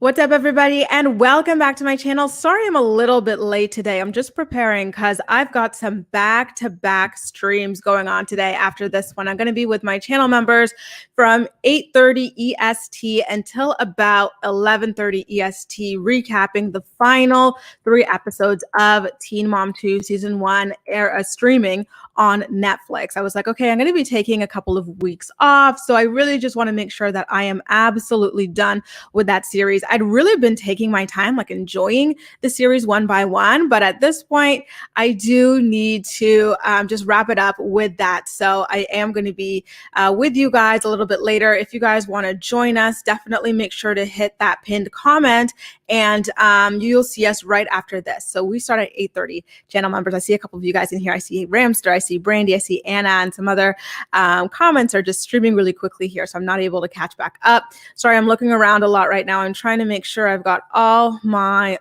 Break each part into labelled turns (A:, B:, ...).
A: What's up, everybody, and welcome back to my channel. Sorry I'm a little bit late today. I'm just preparing because I've got some back-to-back streams going on today after this one. I'm going to be with my channel members from 8:30 EST until about 11:30 EST, recapping the final 3 episodes of Teen Mom 2 Season 1 streaming on Netflix. I was like, okay, I'm going to be taking a couple of weeks off, so I really just want to make sure that I am absolutely done with that series. I'd really been taking my time, like enjoying the series one by one, but at this point, I do need to just wrap it up with that. So I am going to be with you guys a little bit later. If you guys want to join us, definitely make sure to hit that pinned comment, and you'll see us right after this. So we start at 8:30. Channel members, I see a couple of you guys in here. I see Ramster, I see Brandy, I see Anna, and some other comments are just streaming really quickly here, so I'm not able to catch back up. Sorry, I'm looking around a lot right now. I'm trying to make sure I've got all my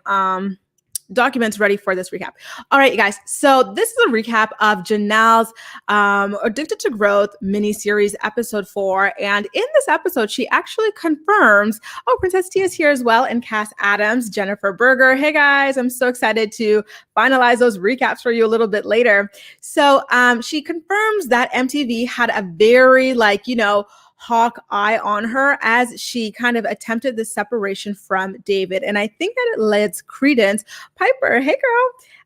A: documents ready for this recap. All right, you guys. So this is a recap of Janelle's Addicted to Growth miniseries, episode 4. And in this episode, she actually confirms, oh, Princess T is here as well, and Cass Adams, Jennifer Berger. Hey guys, I'm so excited to finalize those recaps for you a little bit later. So she confirms that MTV had a very hawk eye on her as she kind of attempted the separation from David. And I think that it lends credence, Piper, hey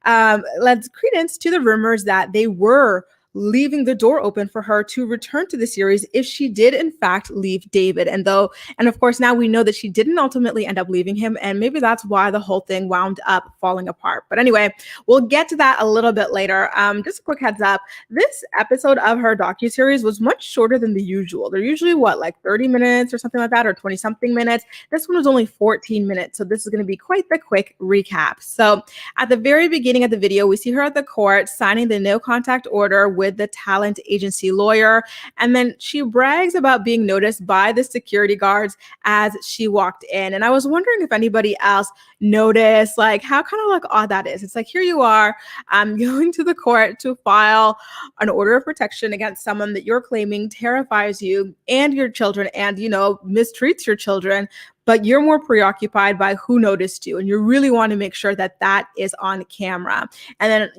A: girl, lends credence to the rumors that they were leaving the door open for her to return to the series if she did in fact leave David. And of course, now we know that she didn't ultimately end up leaving him, and maybe that's why the whole thing wound up falling apart. But anyway, we'll get to that a little bit later. Just a quick heads up, this episode of her docuseries was much shorter than the usual. They're usually like 30 minutes or something like that, or 20 something minutes. This one was only 14 minutes, so this is going to be quite the quick recap. So at the very beginning of the video, we see her at the court signing the no contact order with the talent agency lawyer. And then she brags about being noticed by the security guards as she walked in. And I was wondering if anybody else noticed like how kind of like odd that is. It's like, here you are, going to the court to file an order of protection against someone that you're claiming terrifies you and your children and, mistreats your children, but you're more preoccupied by who noticed you. And you really want to make sure that that is on camera. And then,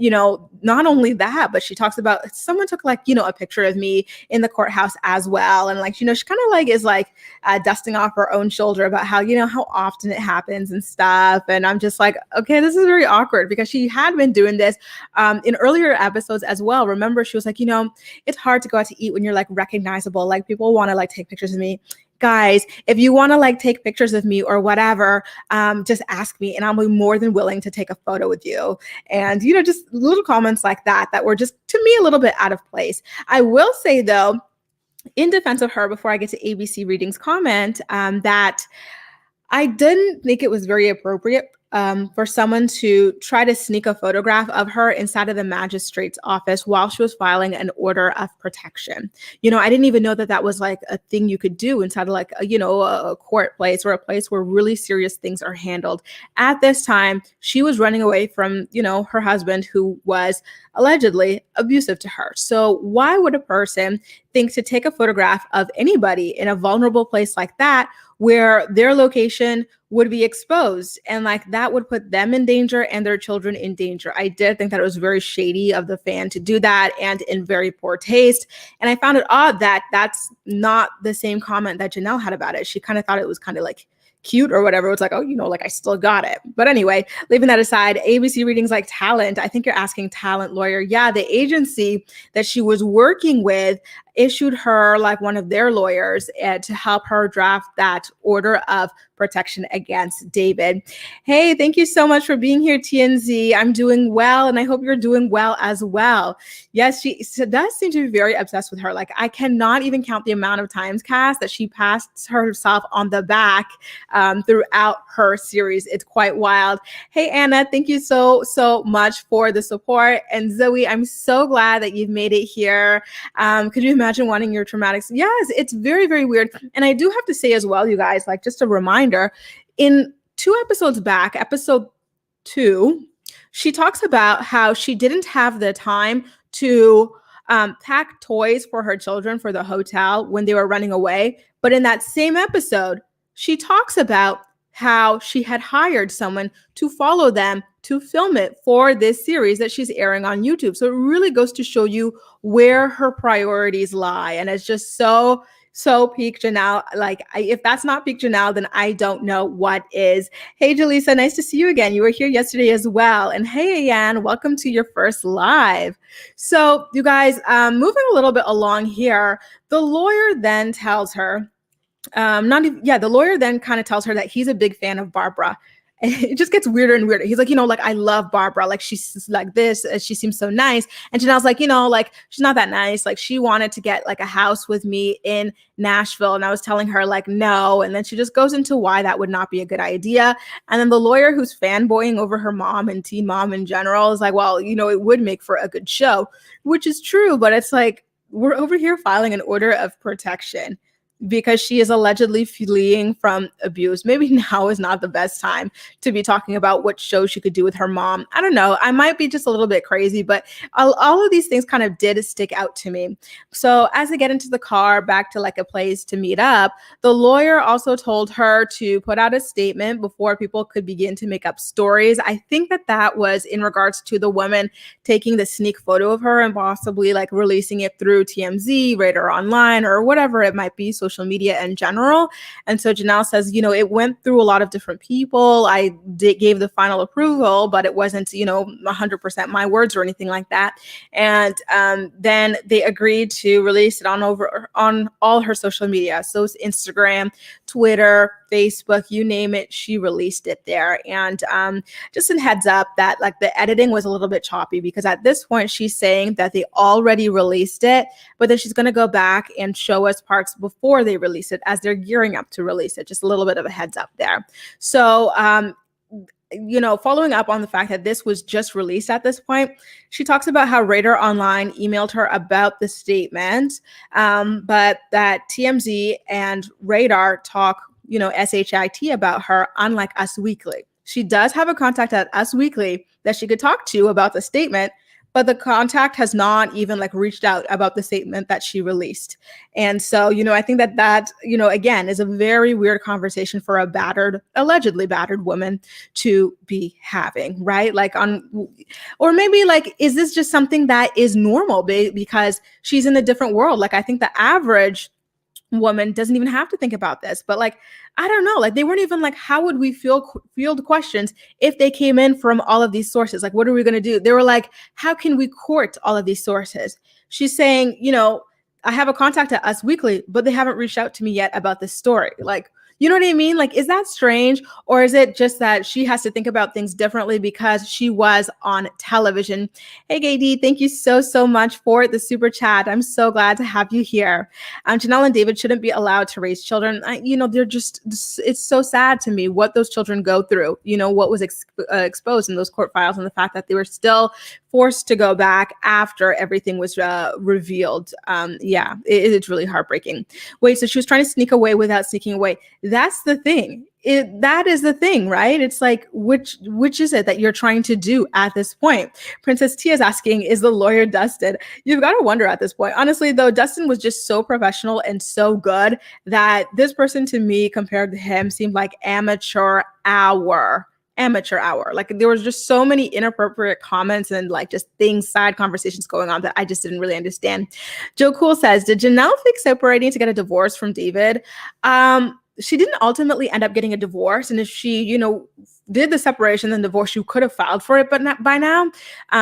A: not only that, but she talks about someone took a picture of me in the courthouse as well. And she kind of is dusting off her own shoulder about how, how often it happens and stuff. And I'm just like, okay, this is very awkward because she had been doing this in earlier episodes as well. Remember, she was like, it's hard to go out to eat when you're recognizable. People want to take pictures of me. Guys, if you want to take pictures of me or whatever, just ask me and I'll be more than willing to take a photo with you. And, just little comments like that were just, to me, a little bit out of place. I will say, though, in defense of her, before I get to ABC Readings comment, that I didn't think it was very appropriate for someone to try to sneak a photograph of her inside of the magistrate's office while she was filing an order of protection. I didn't even know that that was a thing you could do inside of a court place or a place where really serious things are handled. At this time, she was running away from, her husband, who was allegedly abusive to her. So why would a person think to take a photograph of anybody in a vulnerable place like that, where their location would be exposed, and that would put them in danger and their children in danger? I did think that it was very shady of the fan to do that and in very poor taste. And I found it odd that that's not the same comment that Janelle had about it. She kind of thought it was kind of cute or whatever. It's I still got it. But anyway, leaving that aside, ABC Readings talent. I think you're asking talent lawyer. Yeah, the agency that she was working with issued her one of their lawyers to help her draft that order of protection against David. Hey, thank you so much for being here, TNZ. I'm doing well, and I hope you're doing well as well. Yes, she does seem to be very obsessed with her. I cannot even count the amount of times, Cass, that she pats herself on the back throughout her series. It's quite wild. Hey, Anna, thank you so much for the support. And Zoe, I'm so glad that you've made it here. Could you imagine wanting your traumatics? Yes, it's very, very weird. And I do have to say as well, you guys, just a reminder, in 2 episodes back, episode 2, she talks about how she didn't have the time to pack toys for her children for the hotel when they were running away. But in that same episode, she talks about how she had hired someone to follow them to film it for this series that she's airing on YouTube. So it really goes to show you where her priorities lie. And it's just so peak Janelle. Like, if that's not peak Janelle, then I don't know what is. Hey, Jaleesa, nice to see you again. You were here yesterday as well. And hey, Ayan, welcome to your first live. So you guys, moving a little bit along here, the lawyer then tells her, the lawyer then kind of tells her that he's a big fan of Barbara. And it just gets weirder and weirder. He's like, like, I love Barbara. Like, she's like this. She seems so nice. And Janelle's like, like, she's not that nice. Like, she wanted to get like a house with me in Nashville. And I was telling her like, no. And then she just goes into why that would not be a good idea. And then the lawyer, who's fanboying over her mom and teen mom in general, is like, well, it would make for a good show, which is true. But it's like, we're over here filing an order of protection because she is allegedly fleeing from abuse. Maybe now is not the best time to be talking about what show she could do with her mom. I don't know. I might be just a little bit crazy, but all of these things kind of did stick out to me. So as they get into the car back to like a place to meet up, the lawyer also told her to put out a statement before people could begin to make up stories. I think that was in regards to the woman taking the sneak photo of her and possibly like releasing it through TMZ, Radar Online, or whatever it might be, social media in general. And so Janelle says, it went through a lot of different people. I gave the final approval, but it wasn't, 100% my words or anything like that. And then they agreed to release it on all her social media. So it's Instagram, Twitter, Facebook, you name it, she released it there. And just a heads up that like the editing was a little bit choppy because at this point she's saying that they already released it, but then she's going to go back and show us parts before they release it as they're gearing up to release it. Just a little bit of a heads up there. So, following up on the fact that this was just released at this point, she talks about how Radar Online emailed her about the statement, but that TMZ and Radar talk, SHIT about her, unlike Us Weekly. She does have a contact at Us Weekly that she could talk to about the statement, but the contact has not even like reached out about the statement that she released. And so, I think that, again, is a very weird conversation for a allegedly battered woman to be having, right? Like or maybe like, is this just something that is normal because she's in a different world? Like, I think the average woman doesn't even have to think about this, but like, I don't know, like they weren't even like, how would we field questions if they came in from all of these sources? Like, what are we going to do? They were like, how can we court all of these sources? She's saying, I have a contact at Us Weekly, but they haven't reached out to me yet about this story. Like, you know what I mean? Like, is that strange? Or is it just that she has to think about things differently because she was on television? Hey, KD, thank you so much for the super chat. I'm so glad to have you here. Janelle and David shouldn't be allowed to raise children. They're just, it's so sad to me what those children go through, what was exposed in those court files and the fact that they were still forced to go back after everything was revealed. It's really heartbreaking. Wait, so she was trying to sneak away without sneaking away. That's the thing. That is the thing, right? It's like, which is it that you're trying to do at this point? Princess Tia is asking, is the lawyer Dustin? You've got to wonder at this point. Honestly, though, Dustin was just so professional and so good that this person to me compared to him seemed like amateur hour. Like there was just so many inappropriate comments and like just side conversations going on that I just didn't really understand. Joe Cool says, did Janelle fake separating to get a divorce from David? She didn't ultimately end up getting a divorce. And if she, did the separation and divorce, she could have filed for it, but not by now.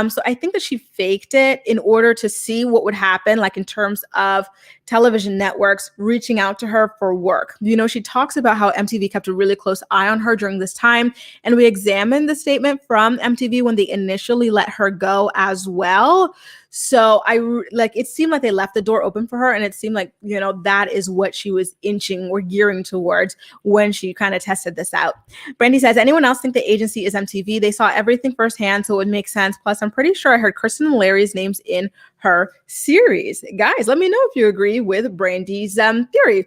A: So I think that she faked it in order to see what would happen, like in terms of television networks reaching out to her for work. She talks about how MTV kept a really close eye on her during this time. And we examined the statement from MTV when they initially let her go as well. So it seemed like they left the door open for her. And it seemed like, that is what she was inching or gearing towards when she kind of tested this out. Brandy says, anyone else think the agency is MTV? They saw everything firsthand, so it would make sense. Plus, I'm pretty sure I heard Kristen and Larry's names in her series. Guys, let me know if you agree with Brandy's theory.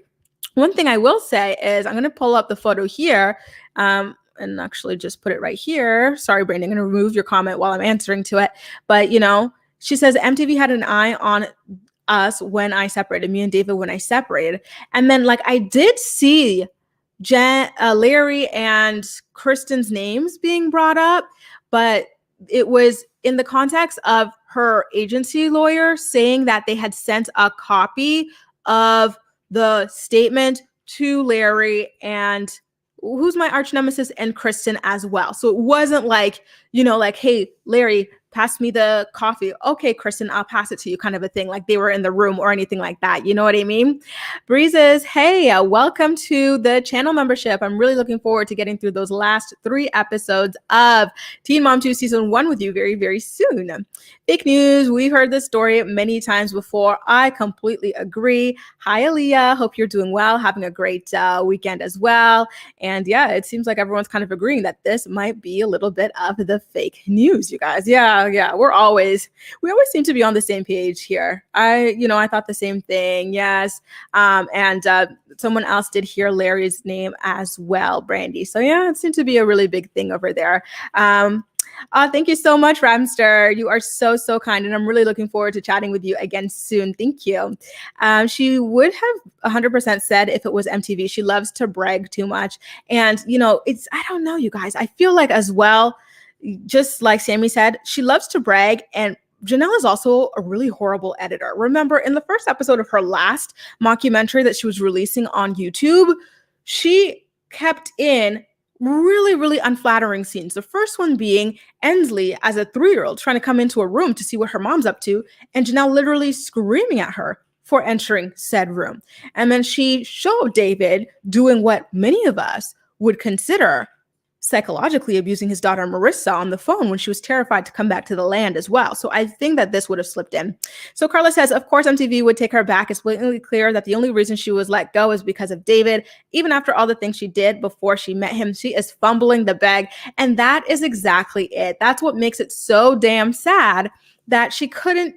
A: One thing I will say is I'm going to pull up the photo here and actually just put it right here. Sorry, Brandy, I'm going to remove your comment while I'm answering to it. But, she says MTV had an eye on us when I separated, me and David when I separated. And then I did see Larry and Kristen's names being brought up, but it was in the context of her agency lawyer saying that they had sent a copy of the statement to Larry and who's my arch nemesis and Kristen as well. So it wasn't like, like, hey, Larry, pass me the coffee. Okay, Kristen, I'll pass it to you, kind of a thing. Like they were in the room or anything like that. You know what I mean? Breezes, hey, welcome to the channel membership. I'm really looking forward to getting through those last 3 episodes of Teen Mom 2 Season 1 with you very, very soon. Fake news. We've heard this story many times before. I completely agree. Hi, Aaliyah. Hope you're doing well, having a great weekend as well. And yeah, it seems like everyone's kind of agreeing that this might be a little bit of the fake news, you guys. Yeah. We always seem to be on the same page here. I thought the same thing. Yes. And someone else did hear Larry's name as well, Brandy. So yeah, it seemed to be a really big thing over there. Thank you so much, Ramster. You are so, so kind. And I'm really looking forward to chatting with you again soon. Thank you. She would have 100% said if it was MTV. She loves to brag too much. And, I don't know, you guys. I feel like as well, just like Sammy said, she loves to brag. And Janelle is also a really horrible editor. Remember, in the first episode of her last mockumentary that she was releasing on YouTube, she kept in really, really unflattering scenes. The first one being Ensley as a 3-year-old trying to come into a room to see what her mom's up to, and Janelle literally screaming at her for entering said room. And then she showed David doing what many of us would consider psychologically abusing his daughter Marissa on the phone when she was terrified to come back to the land as well. So I think that this would have slipped in. So Carla says, of course, MTV would take her back. It's blatantly clear that the only reason she was let go is because of David. Even after all the things she did before she met him, she is fumbling the bag. And that is exactly it. That's what makes it so damn sad that she couldn't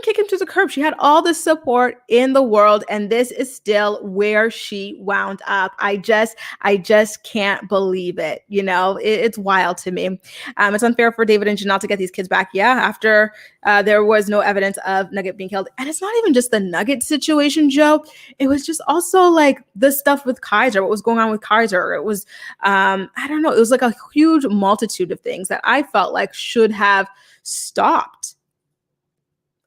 A: kick him to the curb. She had all the support in the world, and this is still where she wound up. I just can't believe it. It's wild to me. It's unfair for David and Janelle to get these kids back. Yeah, after there was no evidence of Nugget being killed. And it's not even just the Nugget situation, Joe. It was just also like the stuff with Kaiser, what was going on with Kaiser. It was, I don't know. It was like a huge multitude of things that I felt like should have stopped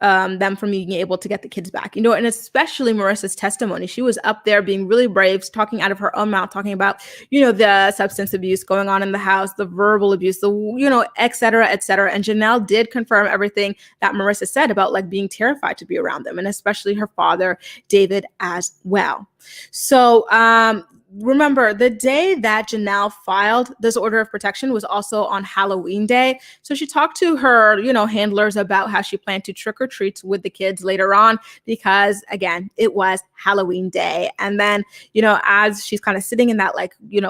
A: them from being able to get the kids back, and especially Marissa's testimony. She was up there being really brave, talking out of her own mouth, talking about, the substance abuse going on in the house, the verbal abuse, et cetera, et cetera. And Janelle did confirm everything that Marissa said about like being terrified to be around them, and especially her father, David, as well. So, remember, the day that Janelle filed this order of protection was also on Halloween Day. So she talked to her, handlers about how she planned to trick or treat with the kids later on because, again, it was Halloween Day. And then, as she's kind of sitting in that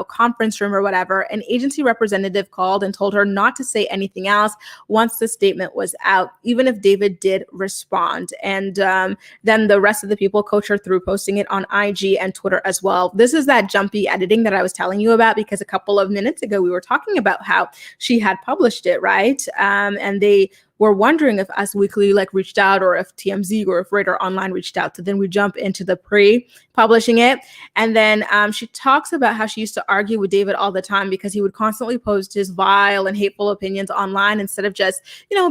A: conference room or whatever, an agency representative called and told her not to say anything else once the statement was out, even if David did respond. And then the rest of the people coach her through posting it on IG and Twitter as well. This is that jumpy editing that I was telling you about, because a couple of minutes ago we were talking about how she had published it, right? And they were wondering if Us Weekly reached out, or if TMZ or if Radar Online reached out. So then we jump into the pre-publishing it. And then she talks about how she used to argue with David all the time because he would constantly post his vile and hateful opinions online instead of just,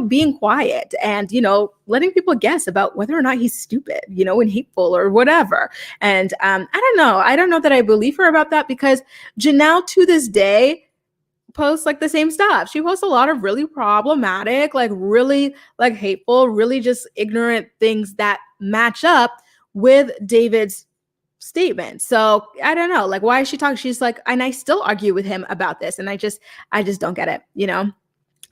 A: being quiet and, letting people guess about whether or not he's stupid, and hateful or whatever. And I don't know that I believe her about that, because Janelle to this day posts the same stuff. She posts a lot of really problematic, really hateful, really just ignorant things that match up with David's statement. So I don't know, why is she talking? She's and I still argue with him about this. And I just don't get it,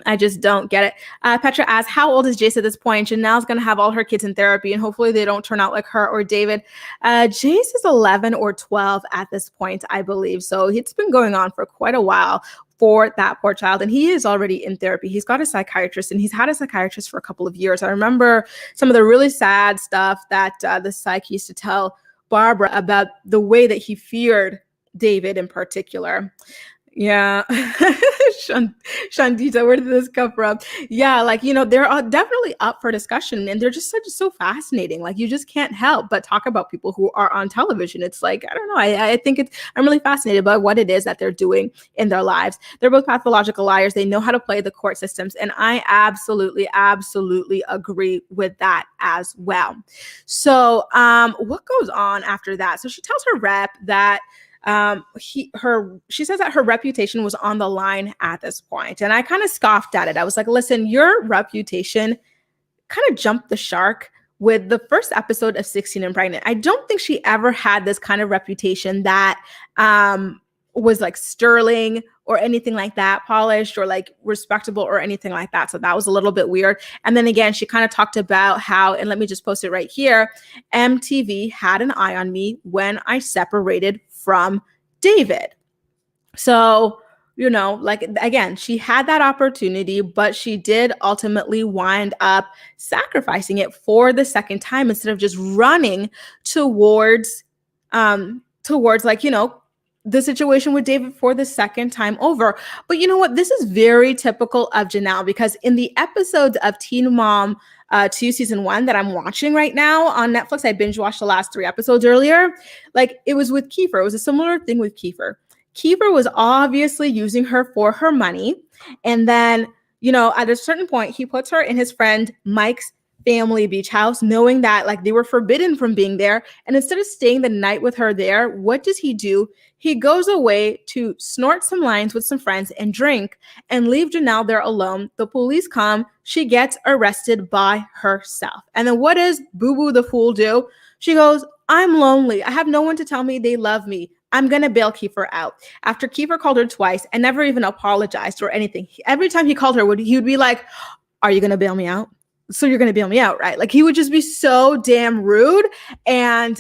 A: I just don't get it. Petra asks, how old is Jace at this point? Janelle's going to have all her kids in therapy, and hopefully they don't turn out like her or David. Jace is 11 or 12 at this point, I believe. So it's been going on for quite a while for that poor child. And he is already in therapy. He's got a psychiatrist, and he's had a psychiatrist for a couple of years. I remember some of the really sad stuff that the psych used to tell Barbara about the way that he feared David in particular. Yeah. Shandita, where did this come from? Yeah, like, they're definitely up for discussion and they're just such so fascinating. Like, you just can't help but talk about people who are on television. It's like, I don't know. I think I'm really fascinated by what it is that they're doing in their lives. They're both pathological liars. They know how to play the court systems. And I absolutely, absolutely agree with that as well. So what goes on after that? So she tells her rep that she says that her reputation was on the line at this point. And I kind of scoffed at it. I was like, listen, your reputation kind of jumped the shark with the first episode of 16 and Pregnant. I don't think she ever had this kind of reputation that was like sterling or anything like that, polished or like respectable or anything like that. So that was a little bit weird. And then again, she kind of talked about how, and let me just post it right here, MTV had an eye on me when I separated from David. So, like, again, she had that opportunity, but she did ultimately wind up sacrificing it for the second time instead of just running towards like, the situation with David for the second time over. But you know what? This is very typical of Janelle, because in the episodes of Teen Mom 2 season 1 that I'm watching right now on Netflix, I binge watched the last 3 episodes earlier. Like, it was with Kiefer. It was a similar thing with Kiefer. Kiefer was obviously using her for her money. And then, at a certain point, he puts her in his friend Mike's family beach house, knowing that like they were forbidden from being there. And instead of staying the night with her there, what does he do? He goes away to snort some lines with some friends and drink and leave Janelle there alone. The police come. She gets arrested by herself. And then what does Boo Boo the fool do? She goes, I'm lonely. I have no one to tell me they love me. I'm going to bail Kiefer out. After Kiefer called her twice and never even apologized or anything. Every time he called her, he would be like, are you going to bail me out? So you're going to bail me out, right? Like, he would just be so damn rude. And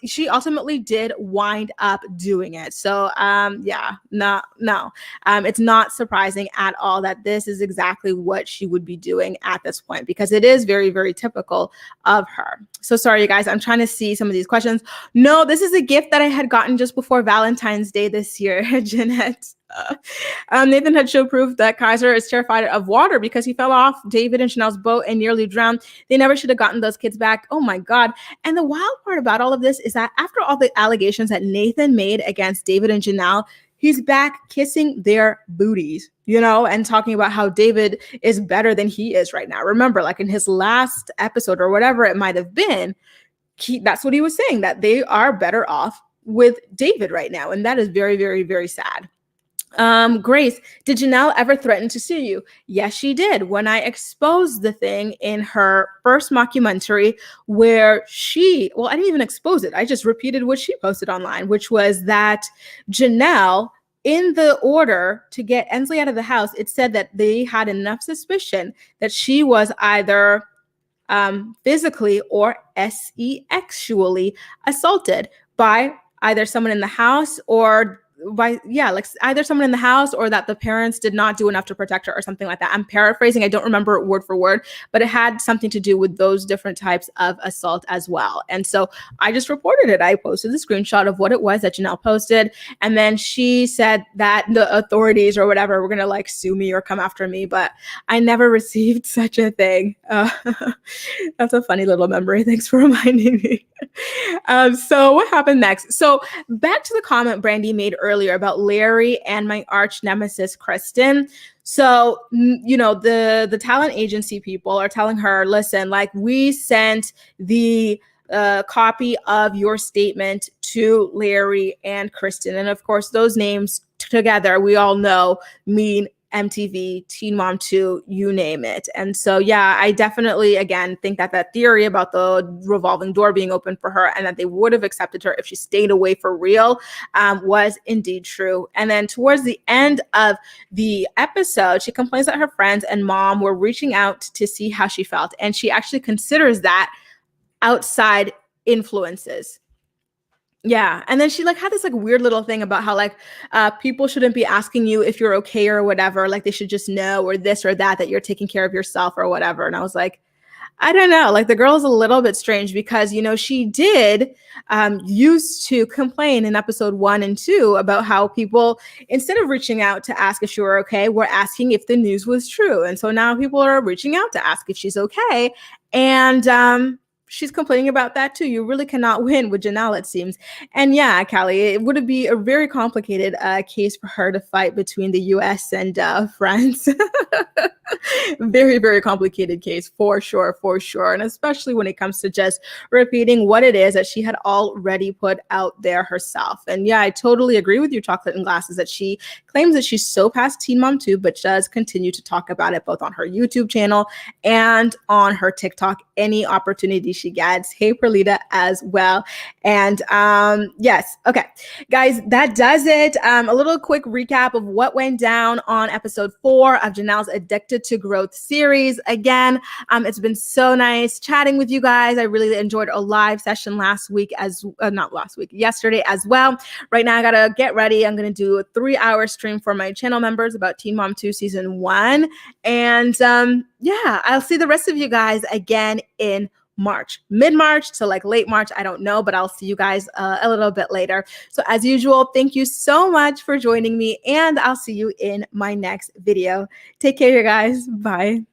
A: she ultimately did wind up doing it. So yeah, no. It's not surprising at all that this is exactly what she would be doing at this point, because it is very, very typical of her. So sorry, you guys, I'm trying to see some of these questions. No, this is a gift that I had gotten just before Valentine's Day this year, Jeanette. Nathan had show proof that Kaiser is terrified of water because he fell off David and Chanel's boat and nearly drowned. They never should have gotten those kids back. Oh my God. And the wild part about all of this is that after all the allegations that Nathan made against David and Janelle, he's back kissing their booties, and talking about how David is better than he is right now. Remember, like in his last episode or whatever it might have been, that's what he was saying, that they are better off with David right now. And that is very, very, very sad. Grace, did Janelle ever threaten to sue you? Yes, she did. When I exposed the thing in her first mockumentary where I didn't even expose it. I just repeated what she posted online, which was that Janelle, in the order to get Ensley out of the house, it said that they had enough suspicion that she was either physically or sexually assaulted by either someone in the house or either someone in the house, or that the parents did not do enough to protect her or something like that. I'm paraphrasing. I don't remember it word for word, but it had something to do with those different types of assault as well. And so I just reported it. I posted the screenshot of what it was that Janelle posted. And then she said that the authorities or whatever were going to like sue me or come after me, but I never received such a thing. That's a funny little memory. Thanks for reminding me. So what happened next? So back to the comment Brandy made earlier about Larry and my arch nemesis, Kristen. So, the talent agency people are telling her, listen, like, we sent the copy of your statement to Larry and Kristen. And of course, those names together, we all know, mean MTV, Teen Mom 2, you name it. And so, yeah, I definitely, again, think that theory about the revolving door being open for her and that they would have accepted her if she stayed away for real was indeed true. And then towards the end of the episode, she complains that her friends and mom were reaching out to see how she felt. And she actually considers that outside influences. Yeah. And then she had this weird little thing about how people shouldn't be asking you if you're okay or whatever. Like, they should just know, or this or that you're taking care of yourself or whatever. And I was like, I don't know. Like the girl's a little bit strange because, she did used to complain in episode 1 and 2 about how people, instead of reaching out to ask if she were okay, were asking if the news was true. And so now people are reaching out to ask if she's okay. And she's complaining about that too. You really cannot win with Janelle, it seems. And yeah, Callie, it would be a very complicated case for her to fight between the US and France. Very, very complicated case for sure, for sure. And especially when it comes to just repeating what it is that she had already put out there herself. And yeah, I totally agree with you, Chocolate and Glasses, that she claims that she's so past Teen Mom 2, but does continue to talk about it both on her YouTube channel and on her TikTok any opportunity she gets. Hey, Perlita as well. And yes, okay, guys, that does it. A little quick recap of what went down on episode 4 of Janelle's Addicted to Growth series. Again, it's been so nice chatting with you guys. I really enjoyed a live session yesterday as well. Right now, I gotta get ready. I'm gonna do a 3-hour stream for my channel members about Teen Mom 2 season 1. And yeah, I'll see the rest of you guys again in March, mid-March to like late March. I don't know, but I'll see you guys a little bit later. So as usual, thank you so much for joining me, and I'll see you in my next video. Take care, you guys. Bye.